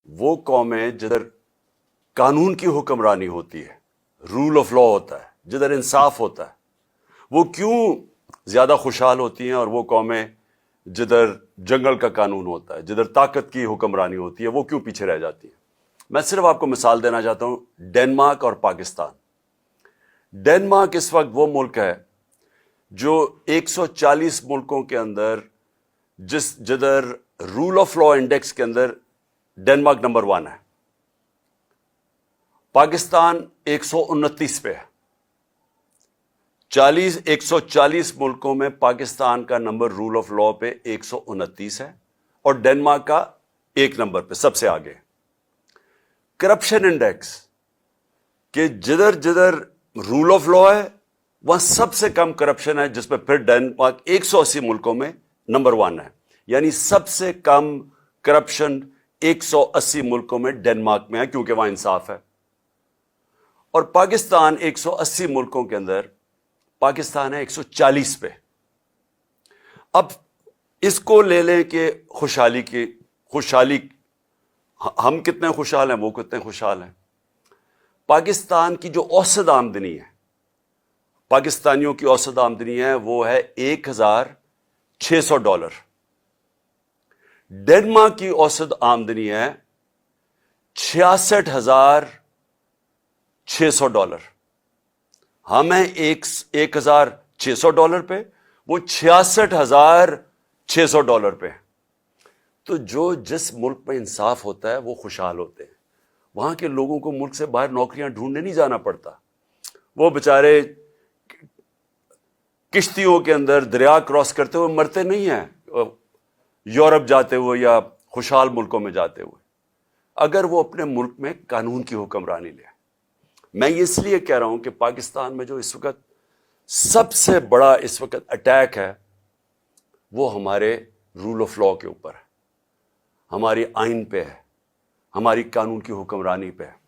وہ قومیں جدھر قانون کی حکمرانی ہوتی ہے، رول آف لا ہوتا ہے، جدھر انصاف ہوتا ہے، وہ کیوں زیادہ خوشحال ہوتی ہیں، اور وہ قومیں جدھر جنگل کا قانون ہوتا ہے، جدھر طاقت کی حکمرانی ہوتی ہے، وہ کیوں پیچھے رہ جاتی ہیں؟ میں صرف آپ کو مثال دینا چاہتا ہوں، ڈنمارک اور پاکستان۔ ڈنمارک اس وقت وہ ملک ہے جو 140 ملکوں کے اندر جدھر رول آف لا انڈیکس کے اندر ڈنمارک نمبر 1 ہے۔ پاکستان 129 پہ ہے۔ 140 ملکوں میں پاکستان کا نمبر رول آف لا پہ 129 ہے، اور ڈنمارک کا 1 نمبر پہ سب سے آگے۔ کرپشن انڈیکس کہ جدھر جدھر رول آف لا ہے وہاں سب سے کم کرپشن ہے، جس پہ پھر ڈنمارک 180 ملکوں میں نمبر 1 ہے، یعنی سب سے کم کرپشن 180 ملکوں میں ڈنمارک میں ہے، کیونکہ وہاں انصاف ہے۔ اور پاکستان 180 ملکوں کے اندر پاکستان ہے 140 پہ۔ اب اس کو لے لیں کہ خوشحالی ہم کتنے خوشحال ہیں، وہ کتنے خوشحال ہیں۔ پاکستان کی جو اوسط آمدنی ہے، پاکستانیوں کی اوسط آمدنی ہے، وہ ہے $1,600۔ ڈنمارک کی اوسط آمدنی ہے $66,600۔ ہم ہیں $1,600 پہ، وہ $66,600 پہ۔ تو جو جس ملک میں انصاف ہوتا ہے وہ خوشحال ہوتے ہیں۔ وہاں کے لوگوں کو ملک سے باہر نوکریاں ڈھونڈنے نہیں جانا پڑتا، وہ بیچارے کشتیوں کے اندر دریا کراس کرتے ہوئے مرتے نہیں ہیں، یورپ جاتے ہوئے یا خوشحال ملکوں میں جاتے ہوئے، اگر وہ اپنے ملک میں قانون کی حکمرانی لے۔ میں اس لیے کہہ رہا ہوں کہ پاکستان میں جو اس وقت سب سے بڑا اس وقت اٹیک ہے وہ ہمارے رول آف لا کے اوپر ہے، ہماری آئین پہ ہے، ہماری قانون کی حکمرانی پہ ہے۔